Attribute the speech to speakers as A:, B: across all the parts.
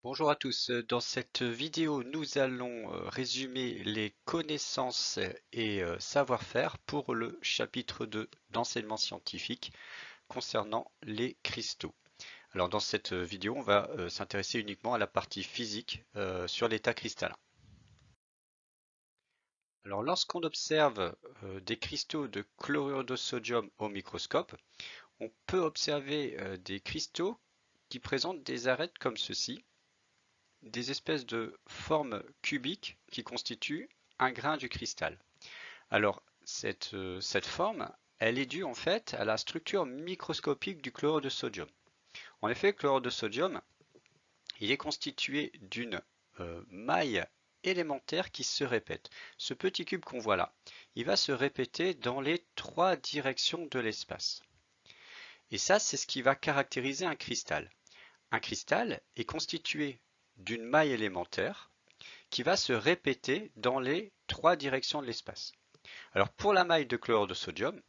A: Bonjour à tous, dans cette vidéo nous allons résumer les connaissances et savoir-faire pour le chapitre 2 d'enseignement scientifique concernant les cristaux. Alors dans cette vidéo on va s'intéresser uniquement à la partie physique sur l'état cristallin. Alors lorsqu'on observe des cristaux de chlorure de sodium au microscope, on peut observer des cristaux qui présentent des arêtes comme ceci, des espèces de formes cubiques qui constituent un grain du cristal. Alors, cette forme, elle est due en fait à la structure microscopique du chlorure de sodium. En effet, le chlorure de sodium, il est constitué d'une maille élémentaire qui se répète. Ce petit cube qu'on voit là, il va se répéter dans les trois directions de l'espace. Et ça, c'est ce qui va caractériser un cristal. Un cristal est constitué d'une maille élémentaire qui va se répéter dans les trois directions de l'espace. Alors pour la maille de chlorure de sodium,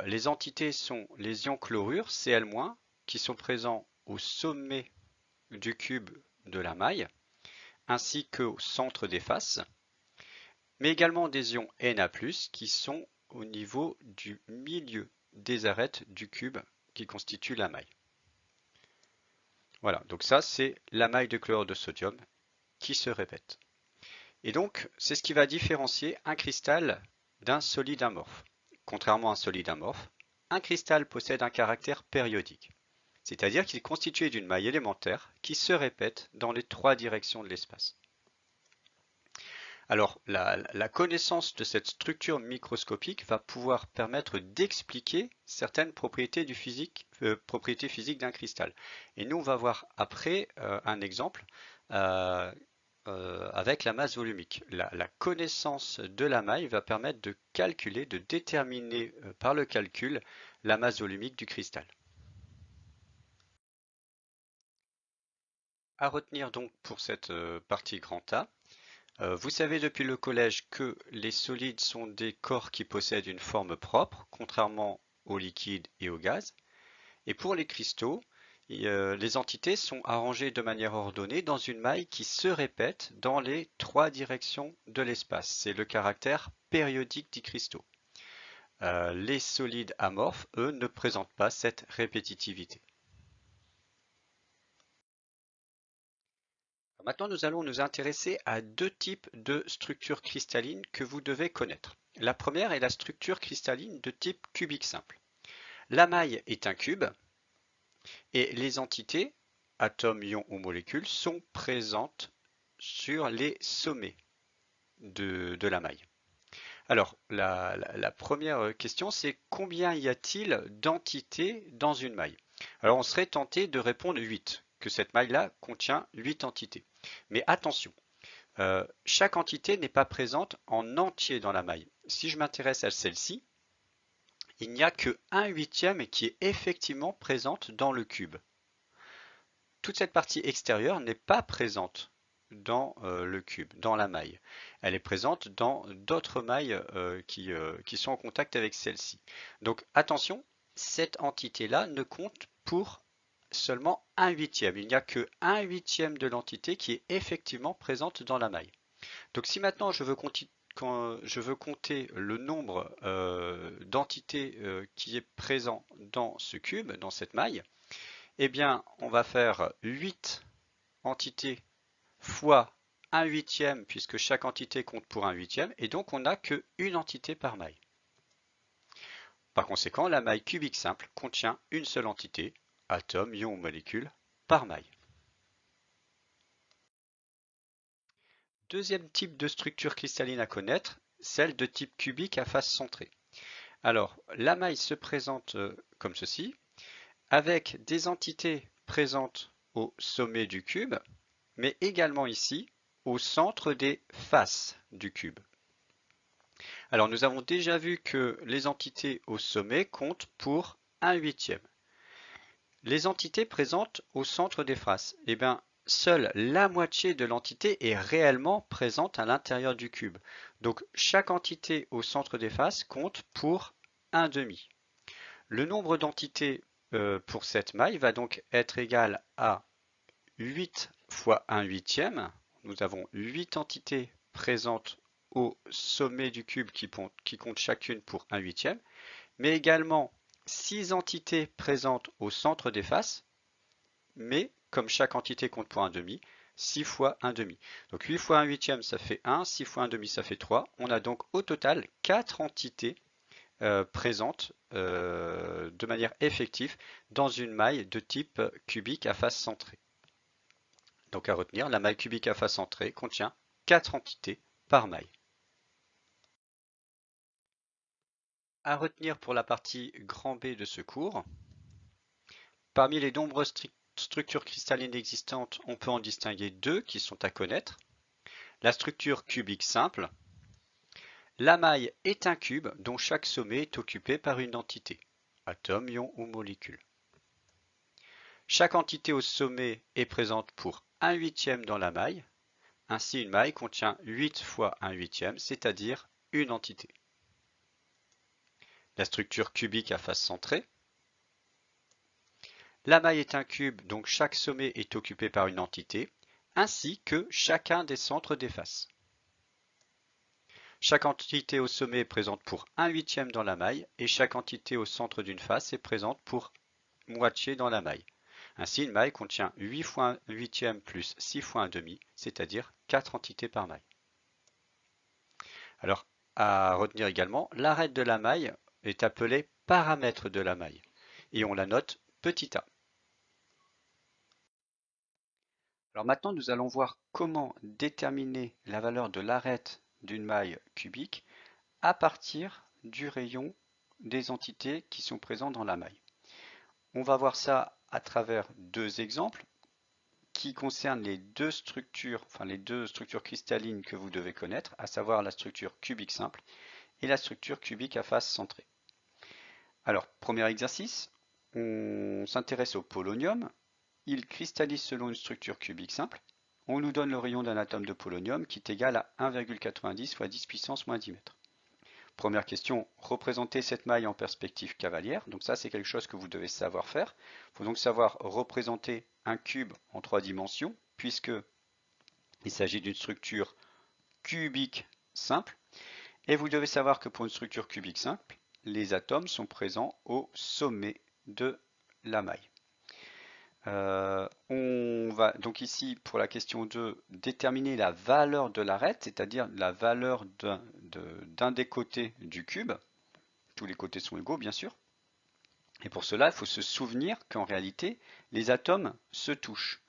A: les entités sont les ions chlorure Cl-, qui sont présents au sommet du cube de la maille, ainsi qu'au centre des faces, mais également des ions Na+, qui sont au niveau du milieu des arêtes du cube qui constitue la maille. Voilà, donc ça c'est la maille de chlorure de sodium qui se répète. Et donc, c'est ce qui va différencier un cristal d'un solide amorphe. Contrairement à un solide amorphe, un cristal possède un caractère périodique, c'est-à-dire qu'il est constitué d'une maille élémentaire qui se répète dans les trois directions de l'espace. Alors, la connaissance de cette structure microscopique va pouvoir permettre d'expliquer certaines propriétés physiques d'un cristal. Et nous, on va voir après un exemple euh, avec la masse volumique. La connaissance de la maille va permettre de calculer, de déterminer par le calcul la masse volumique du cristal. À retenir donc pour cette partie grand A, vous savez depuis le collège que les solides sont des corps qui possèdent une forme propre, contrairement aux liquides et aux gaz. Et pour les cristaux, les entités sont arrangées de manière ordonnée dans une maille qui se répète dans les trois directions de l'espace. C'est le caractère périodique des cristaux. Les solides amorphes, eux, ne présentent pas cette répétitivité. Maintenant, nous allons nous intéresser à deux types de structures cristallines que vous devez connaître. La première est la structure cristalline de type cubique simple. La maille est un cube et les entités, atomes, ions ou molécules, sont présentes sur les sommets de la maille. Alors, la première question, c'est combien y a-t-il d'entités dans une maille? Alors, on serait tenté de répondre 8, que cette maille-là contient 8 entités. Mais attention, chaque entité n'est pas présente en entier dans la maille. Si je m'intéresse à celle-ci, il n'y a que 1/8 qui est effectivement présente dans le cube. Toute cette partie extérieure n'est pas présente dans le cube, dans la maille. Elle est présente dans d'autres mailles qui sont en contact avec celle-ci. Donc attention, cette entité-là ne compte pour seulement 1/8. Il n'y a que 1/8 de l'entité qui est effectivement présente dans la maille. Donc si maintenant quand je veux compter le nombre d'entités qui est présent dans ce cube, dans cette maille, eh bien on va faire 8 entités fois 1/8, puisque chaque entité compte pour 1/8, et donc on n'a qu'une entité par maille. Par conséquent, la maille cubique simple contient une seule entité, atome, ion ou molécule, par maille. Deuxième type de structure cristalline à connaître, celle de type cubique à face centrée. Alors, la maille se présente comme ceci, avec des entités présentes au sommet du cube, mais également ici, au centre des faces du cube. Alors, nous avons déjà vu que les entités au sommet comptent pour 1/8. Les entités présentes au centre des faces, eh bien, seule la moitié de l'entité est réellement présente à l'intérieur du cube. Donc, chaque entité au centre des faces compte pour 1/2. Le nombre d'entités pour cette maille va donc être égal à 8 fois 1/8, nous avons 8 entités présentes au sommet du cube qui comptent chacune pour 1/8, mais également 6 entités présentes au centre des faces, mais comme chaque entité compte pour 1/2, 6 fois 1/2. Donc 8 fois 1/8, ça fait 1, 6 fois 1/2, ça fait 3. On a donc au total 4 entités présentes de manière effective dans une maille de type cubique à face centrée. Donc à retenir, la maille cubique à face centrée contient 4 entités par maille. À retenir pour la partie grand B de ce cours, parmi les nombreuses structures cristallines existantes, on peut en distinguer deux qui sont à connaître. La structure cubique simple. La maille est un cube dont chaque sommet est occupé par une entité, atome, ion ou molécule. Chaque entité au sommet est présente pour 1/8 dans la maille. Ainsi, une maille contient 8 fois 1/8, c'est-à-dire une entité. La structure cubique à face centrée. La maille est un cube, donc chaque sommet est occupé par une entité, ainsi que chacun des centres des faces. Chaque entité au sommet est présente pour 1/8 dans la maille, et chaque entité au centre d'une face est présente pour moitié dans la maille. Ainsi, une maille contient 8 fois 1/8 plus 6 fois 1/2, c'est-à-dire 4 entités par maille. Alors, à retenir également, l'arête de la maille est appelée paramètre de la maille, et on la note petit a. Alors maintenant, nous allons voir comment déterminer la valeur de l'arête d'une maille cubique à partir du rayon des entités qui sont présentes dans la maille. On va voir ça à travers deux exemples qui concernent les deux structures cristallines que vous devez connaître, à savoir la structure cubique simple et la structure cubique à face centrée. Alors, premier exercice, on s'intéresse au polonium. Il cristallise selon une structure cubique simple. On nous donne le rayon d'un atome de polonium qui est égal à 1,90 fois 10 puissance moins 10 mètres. Première question, représenter cette maille en perspective cavalière. Donc ça, c'est quelque chose que vous devez savoir faire. Il faut donc savoir représenter un cube en 3 dimensions, puisque il s'agit d'une structure cubique simple. Et vous devez savoir que pour une structure cubique simple, les atomes sont présents au sommet de la maille. On va donc ici, pour la question 2, déterminer la valeur de l'arête, c'est-à-dire la valeur d'un des côtés du cube. Tous les côtés sont égaux, bien sûr. Et pour cela, il faut se souvenir qu'en réalité, les atomes se touchent.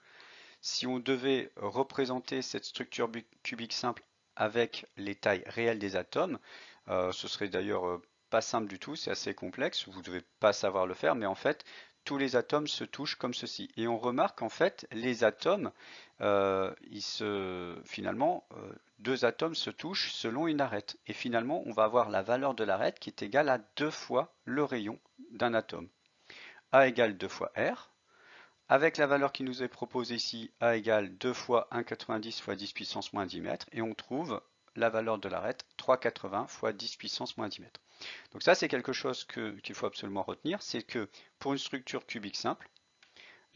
A: Si on devait représenter cette structure cubique simple avec les tailles réelles des atomes, ce serait d'ailleurs pas simple du tout, c'est assez complexe, vous ne devez pas savoir le faire, mais en fait, tous les atomes se touchent comme ceci. Et on remarque en fait, les atomes, finalement, deux atomes se touchent selon une arête. Et finalement, on va avoir la valeur de l'arête qui est égale à 2 fois le rayon d'un atome. A égale 2 fois R. Avec la valeur qui nous est proposée ici, A égale 2 fois 1,90 fois 10 puissance moins 10 mètres. Et on trouve la valeur de l'arête, 3,80 fois 10 puissance moins 10 mètres. Donc ça, c'est quelque chose qu'il faut absolument retenir, c'est que pour une structure cubique simple,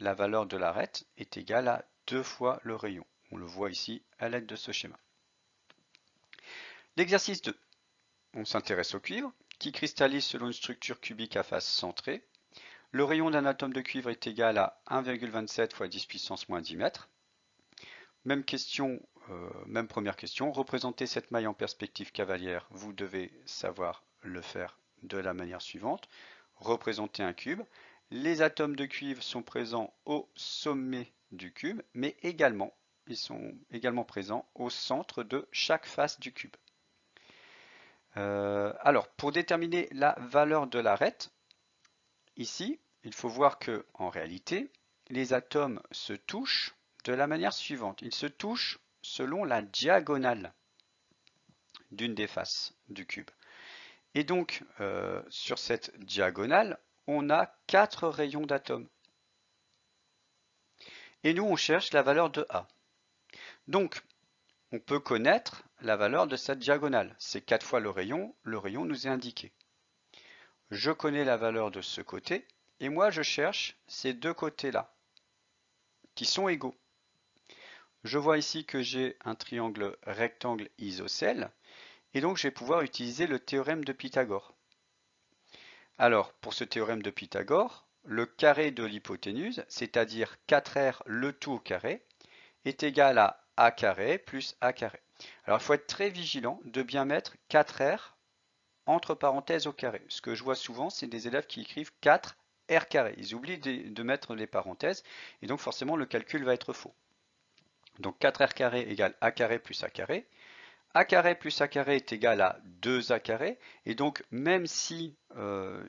A: la valeur de l'arête est égale à 2 fois le rayon. On le voit ici à l'aide de ce schéma. L'exercice 2. On s'intéresse au cuivre, qui cristallise selon une structure cubique à face centrée. Le rayon d'un atome de cuivre est égal à 1,27 fois 10 puissance moins 10 mètres. Même question, même première question. Représenter cette maille en perspective cavalière, vous devez savoir le faire de la manière suivante. Représenter un cube. Les atomes de cuivre sont présents au sommet du cube, mais également, ils sont également présents au centre de chaque face du cube. Alors, pour déterminer la valeur de l'arête, ici, il faut voir que, en réalité, les atomes se touchent de la manière suivante. Ils se touchent selon la diagonale d'une des faces du cube. Et donc, sur cette diagonale, on a 4 rayons d'atomes. Et nous, on cherche la valeur de A. Donc, on peut connaître la valeur de cette diagonale. C'est 4 fois le rayon nous est indiqué. Je connais la valeur de ce côté, et moi je cherche ces deux côtés-là, qui sont égaux. Je vois ici que j'ai un triangle rectangle isocèle et donc je vais pouvoir utiliser le théorème de Pythagore. Alors, pour ce théorème de Pythagore, le carré de l'hypoténuse, c'est-à-dire 4r le tout au carré, est égal à a carré plus a carré. Alors, il faut être très vigilant de bien mettre 4r entre parenthèses au carré. Ce que je vois souvent, c'est des élèves qui écrivent 4r carré. Ils oublient de mettre les parenthèses et donc forcément le calcul va être faux. Donc 4r carré égale a carré plus a carré. A carré plus a carré est égal à 2a carré. Et donc même si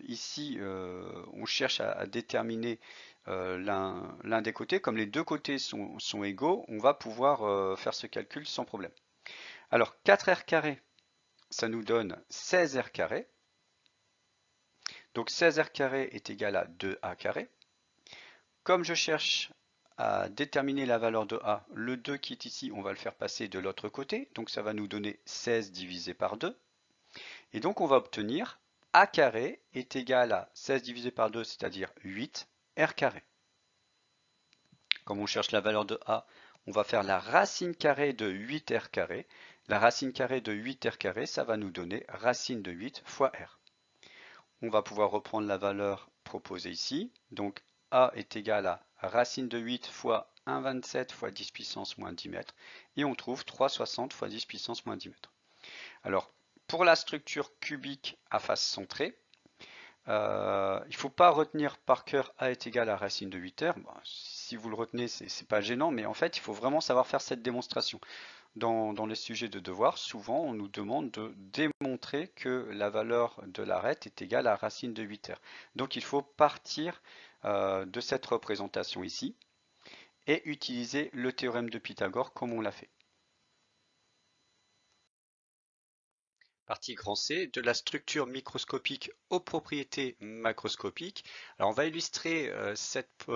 A: ici on cherche à déterminer l'un des côtés, comme les deux côtés sont égaux, on va pouvoir faire ce calcul sans problème. Alors 4r carré, ça nous donne 16r carré. Donc 16r carré est égal à 2a carré. Comme je cherche à déterminer la valeur de a, le 2 qui est ici, on va le faire passer de l'autre côté. Donc ça va nous donner 16 divisé par 2. Et donc on va obtenir a carré est égal à 16 divisé par 2, c'est-à-dire 8 r carré. Comme on cherche la valeur de a, on va faire la racine carrée de 8r carré. La racine carrée de 8r carré, ça va nous donner racine de 8 fois r. On va pouvoir reprendre la valeur proposée ici. Donc a est égal à racine de 8 fois 1,27 fois 10 puissance moins 10 mètres. Et on trouve 3,60 fois 10 puissance moins 10 mètres. Alors, pour la structure cubique à face centrée, il ne faut pas retenir par cœur a est égal à racine de 8r. Bon, si vous le retenez, c'est pas gênant, mais en fait, il faut vraiment savoir faire cette démonstration. Dans les sujets de devoir, souvent, on nous demande de démontrer que la valeur de l'arête est égale à racine de 8r. Donc, il faut partir de cette représentation ici et utiliser le théorème de Pythagore comme on l'a fait. Partie grand C, de la structure microscopique aux propriétés macroscopiques. Alors on va illustrer cette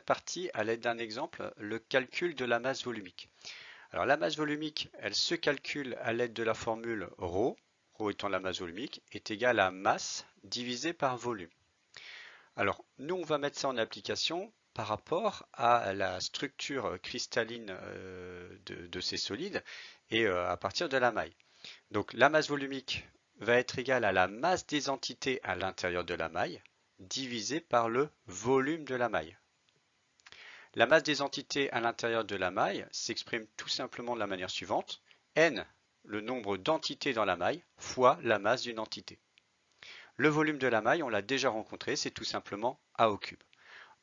A: partie à l'aide d'un exemple, le calcul de la masse volumique. Alors la masse volumique, elle se calcule à l'aide de la formule ρ, ρ étant la masse volumique, est égale à masse divisé par volume. Alors nous on va mettre ça en application par rapport à la structure cristalline de ces solides et à partir de la maille. Donc la masse volumique va être égale à la masse des entités à l'intérieur de la maille divisé par le volume de la maille. La masse des entités à l'intérieur de la maille s'exprime tout simplement de la manière suivante. N, le nombre d'entités dans la maille, fois la masse d'une entité. Le volume de la maille, on l'a déjà rencontré, c'est tout simplement A au cube.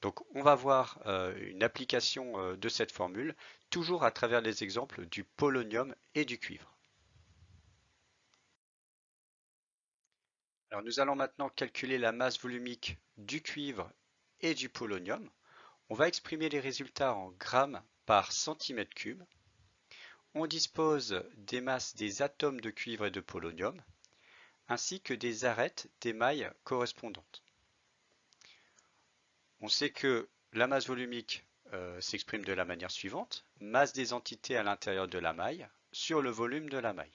A: Donc on va voir une application de cette formule, toujours à travers les exemples du polonium et du cuivre. Alors nous allons maintenant calculer la masse volumique du cuivre et du polonium. On va exprimer les résultats en grammes par centimètre cube. On dispose des masses des atomes de cuivre et de polonium, ainsi que des arêtes des mailles correspondantes. On sait que la masse volumique s'exprime de la manière suivante, masse des entités à l'intérieur de la maille sur le volume de la maille.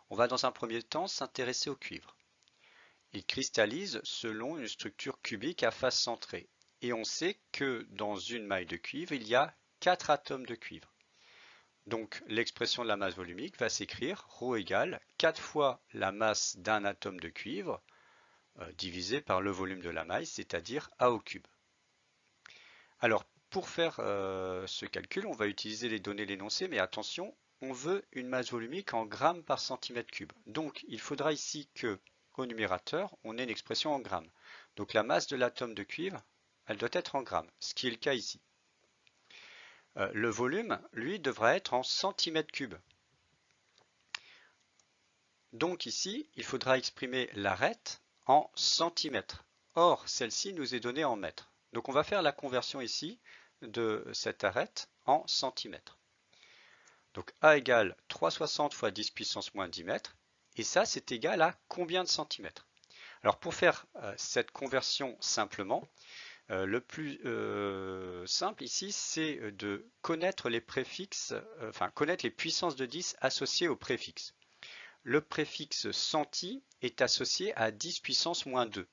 A: On va dans un premier temps s'intéresser au cuivre. Il cristallise selon une structure cubique à face centrée. Et on sait que dans une maille de cuivre, il y a 4 atomes de cuivre. Donc l'expression de la masse volumique va s'écrire ρ égale 4 fois la masse d'un atome de cuivre divisé par le volume de la maille, c'est-à-dire A au cube. Alors pour faire ce calcul, on va utiliser les données de l'énoncé, mais attention, on veut une masse volumique en grammes par centimètre cube. Donc il faudra ici que au numérateur, on ait une expression en grammes. Donc la masse de l'atome de cuivre, elle doit être en grammes, ce qui est le cas ici. Le volume, lui, devra être en centimètres cubes. Donc ici, il faudra exprimer l'arête en centimètres. Or, celle-ci nous est donnée en mètres. Donc on va faire la conversion ici de cette arête en centimètres. Donc A égale 360 fois 10 puissance moins 10 mètres. Et ça, c'est égal à combien de centimètres? Alors pour faire cette conversion simplement, le plus simple ici, c'est de connaître les préfixes, connaître les puissances de 10 associées au préfixe. Le préfixe centi est associé à 10 puissance moins 2.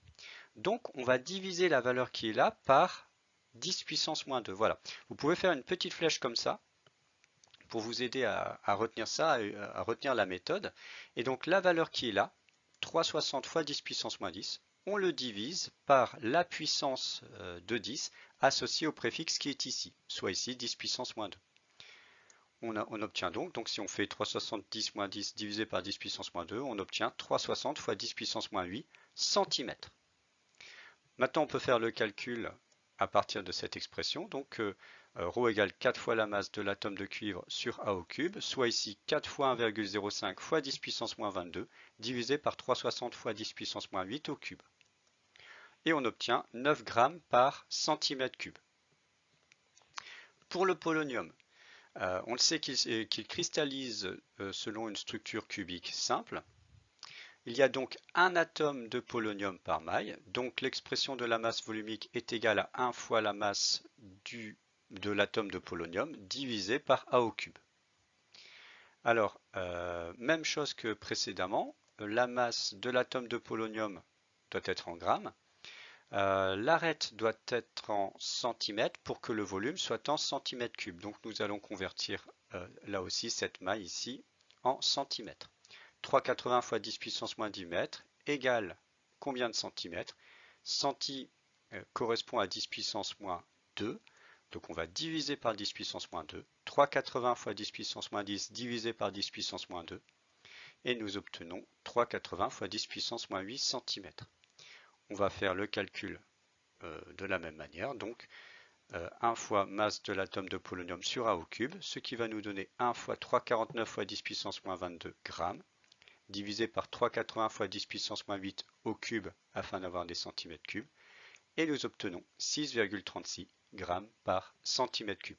A: Donc on va diviser la valeur qui est là par 10 puissance moins 2. Voilà. Vous pouvez faire une petite flèche comme ça pour vous aider à retenir ça, à retenir la méthode. Et donc la valeur qui est là, 360 fois 10 puissance moins 10, on le divise par la puissance de 10 associée au préfixe qui est ici, soit ici 10 puissance moins 2. On obtient donc si on fait 370 moins 10 divisé par 10 puissance moins 2, on obtient 360 fois 10 puissance moins 8 cm. Maintenant, on peut faire le calcul à partir de cette expression. Donc, ρ égale 4 fois la masse de l'atome de cuivre sur A au cube, soit ici 4 fois 1,05 fois 10 puissance moins 22, divisé par 360 fois 10 puissance moins 8 au cube. Et on obtient 9 grammes par centimètre cube. Pour le polonium, on le sait qu'il cristallise selon une structure cubique simple. Il y a donc un atome de polonium par maille, donc l'expression de la masse volumique est égale à 1 fois la masse de l'atome de polonium divisé par A au cube. Alors, même chose que précédemment, la masse de l'atome de polonium doit être en grammes, l'arête doit être en centimètres pour que le volume soit en centimètres cubes. Donc nous allons convertir là aussi cette maille ici en centimètres. 3,80 fois 10 puissance moins 10 mètres égale combien de centimètres? Centi correspond à 10 puissance moins 2. Donc on va diviser par 10 puissance moins 2. 3,80 fois 10 puissance moins 10 divisé par 10 puissance moins 2. Et nous obtenons 3,80 fois 10 puissance moins 8 cm. On va faire le calcul de la même manière. Donc 1 fois masse de l'atome de polonium sur A au cube, ce qui va nous donner 1 fois 3,49 fois 10 puissance moins 22 grammes, divisé par 3,80 fois 10 puissance moins 8 au cube afin d'avoir des centimètres cubes, et nous obtenons 6,36 grammes par centimètre cube.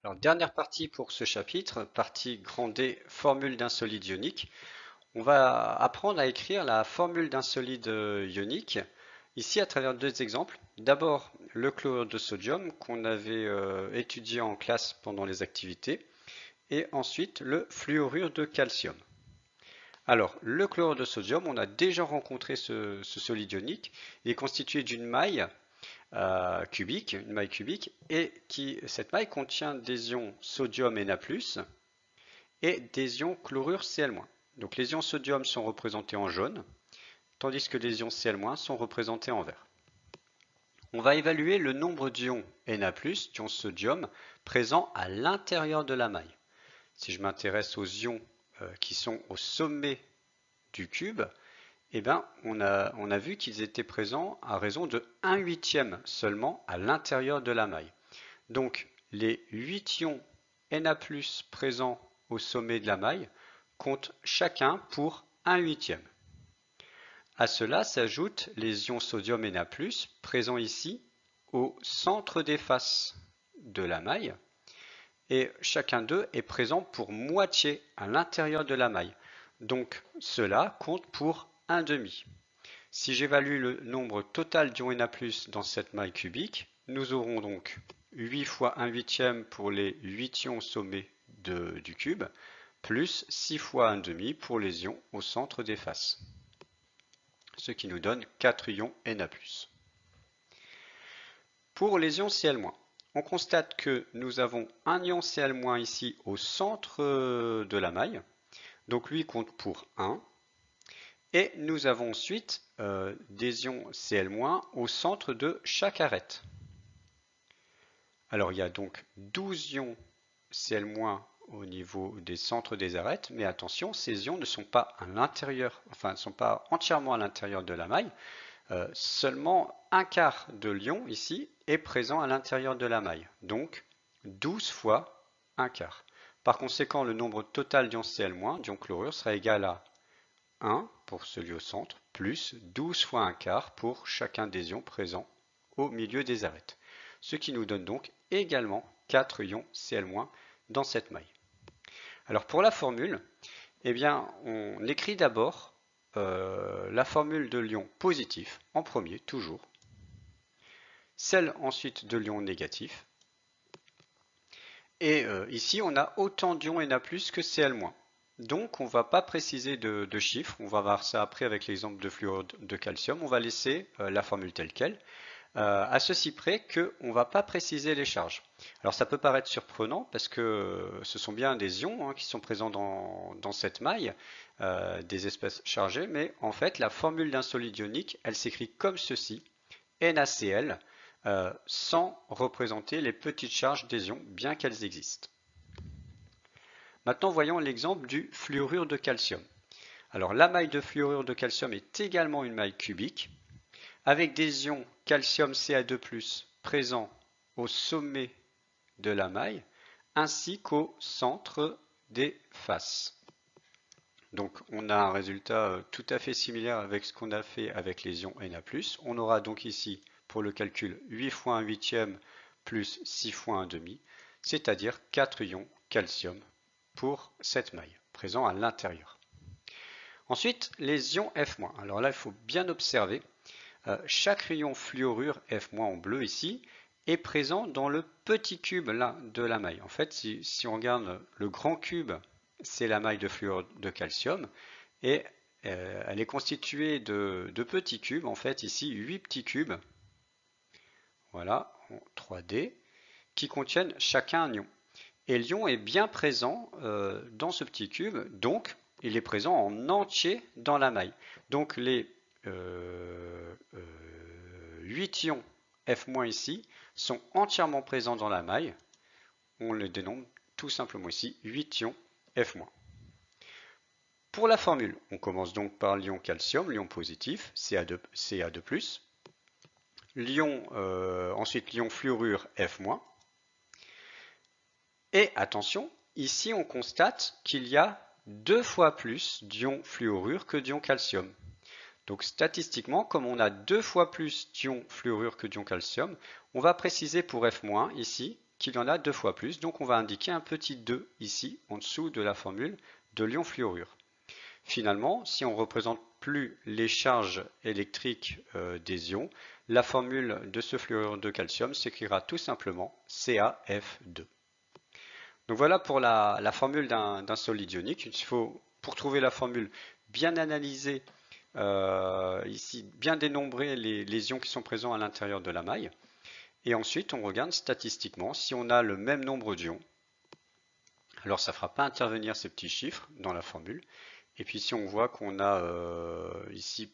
A: Alors, dernière partie pour ce chapitre, partie grand D, formule d'un solide ionique. On va apprendre à écrire la formule d'un solide ionique, ici à travers deux exemples. D'abord, le chlorure de sodium qu'on avait étudié en classe pendant les activités, et ensuite le fluorure de calcium. Alors, le chlorure de sodium, on a déjà rencontré ce solide ionique. Il est constitué d'une maille cubique, et cette maille contient des ions sodium Na+, et des ions chlorure Cl-. Donc les ions sodium sont représentés en jaune, tandis que les ions Cl- sont représentés en vert. On va évaluer le nombre d'ions Na+, d'ions sodium, présents à l'intérieur de la maille. Si je m'intéresse aux ions qui sont au sommet du cube, eh bien, on a vu qu'ils étaient présents à raison de 1/8 seulement à l'intérieur de la maille. Donc, les 8 ions Na+, présents au sommet de la maille comptent chacun pour 1/8. À cela s'ajoutent les ions sodium Na+, présents ici au centre des faces de la maille, et chacun d'eux est présent pour moitié à l'intérieur de la maille. Donc, cela compte pour 1/2. Si j'évalue le nombre total d'ions Na+ dans cette maille cubique, nous aurons donc 8 fois 1/8 pour les 8 ions au sommet du cube, plus 6 fois 1/2 pour les ions au centre des faces, ce qui nous donne 4 ions Na+. Pour les ions Cl-, on constate que nous avons un ion Cl- ici au centre de la maille, donc lui compte pour 1. Et nous avons ensuite des ions Cl- au centre de chaque arête. Alors il y a donc 12 ions Cl- au niveau des centres des arêtes, mais attention, ces ions ne sont pas à l'intérieur, enfin ne sont pas entièrement à l'intérieur de la maille. Seulement un quart de l'ion ici est présent à l'intérieur de la maille, donc 12 fois un quart. Par conséquent, le nombre total d'ions Cl-, d'ions chlorure, sera égal à 1 pour celui au centre, plus 12 fois un quart pour chacun des ions présents au milieu des arêtes. Ce qui nous donne donc également 4 ions Cl- dans cette maille. Alors pour la formule, eh bien, on écrit d'abord la formule de l'ion positif en premier, toujours, celle ensuite de l'ion négatif, Et ici, on a autant d'ions Na+ que Cl-. Donc, on ne va pas préciser de chiffres. On va voir ça après avec l'exemple de fluorure de calcium. On va laisser la formule telle qu'elle. À ceci près qu'on ne va pas préciser les charges. Alors ça peut paraître surprenant parce que ce sont bien des ions qui sont présents dans cette maille, des espèces chargées, mais en fait la formule d'un solide ionique, elle s'écrit comme ceci, NaCl, sans représenter les petites charges des ions, bien qu'elles existent. Maintenant voyons l'exemple du fluorure de calcium. Alors la maille de fluorure de calcium est également une maille cubique, avec des ions calcium Ca2+ présents au sommet de la maille ainsi qu'au centre des faces. Donc on a un résultat tout à fait similaire avec ce qu'on a fait avec les ions Na+. On aura donc ici pour le calcul 8 fois 1 huitième plus 6 fois 1 demi, c'est-à-dire 4 ions calcium pour cette maille présents à l'intérieur. Ensuite, les ions F-. Alors là, il faut bien observer. Chaque rayon fluorure F- en bleu ici est présent dans le petit cube là de la maille. En fait, si on regarde le grand cube, c'est la maille de fluorure de calcium et elle est constituée de petits cubes. En fait, ici 8 petits cubes, voilà, en 3D, qui contiennent chacun un ion. Et l'ion est bien présent dans ce petit cube, donc il est présent en entier dans la maille. Donc les 8 ions F- ici sont entièrement présents dans la maille. On les dénomme tout simplement ici 8 ions F-. Pour la formule, on commence donc par l'ion calcium, l'ion positif, Ca2+, ensuite l'ion fluorure F-. Et attention, ici on constate qu'il y a 2 fois plus d'ions fluorure que d'ions calcium. Donc statistiquement, comme on a 2 fois plus d'ions fluorure que d'ions calcium, on va préciser pour F- ici qu'il y en a 2 fois plus. Donc on va indiquer un petit 2 ici, en dessous de la formule de l'ion fluorure. Finalement, si on ne représente plus les charges électriques des ions, la formule de ce fluorure de calcium s'écrira tout simplement CaF2. Donc voilà pour la formule d'un solide ionique. Il faut, pour trouver la formule, bien analyser ici, bien dénombrer les ions qui sont présents à l'intérieur de la maille. Et ensuite, on regarde statistiquement si on a le même nombre d'ions. Alors ça ne fera pas intervenir ces petits chiffres dans la formule. Et puis si on voit qu'on a ici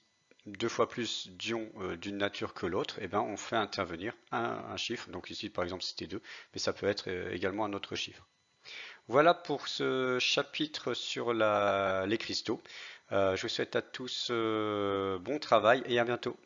A: 2 fois plus d'ions d'une nature que l'autre, eh ben, on fait intervenir un chiffre. Donc ici par exemple c'était 2, mais ça peut être également un autre chiffre. Voilà pour ce chapitre sur les cristaux. Je vous souhaite à tous bon travail et à bientôt.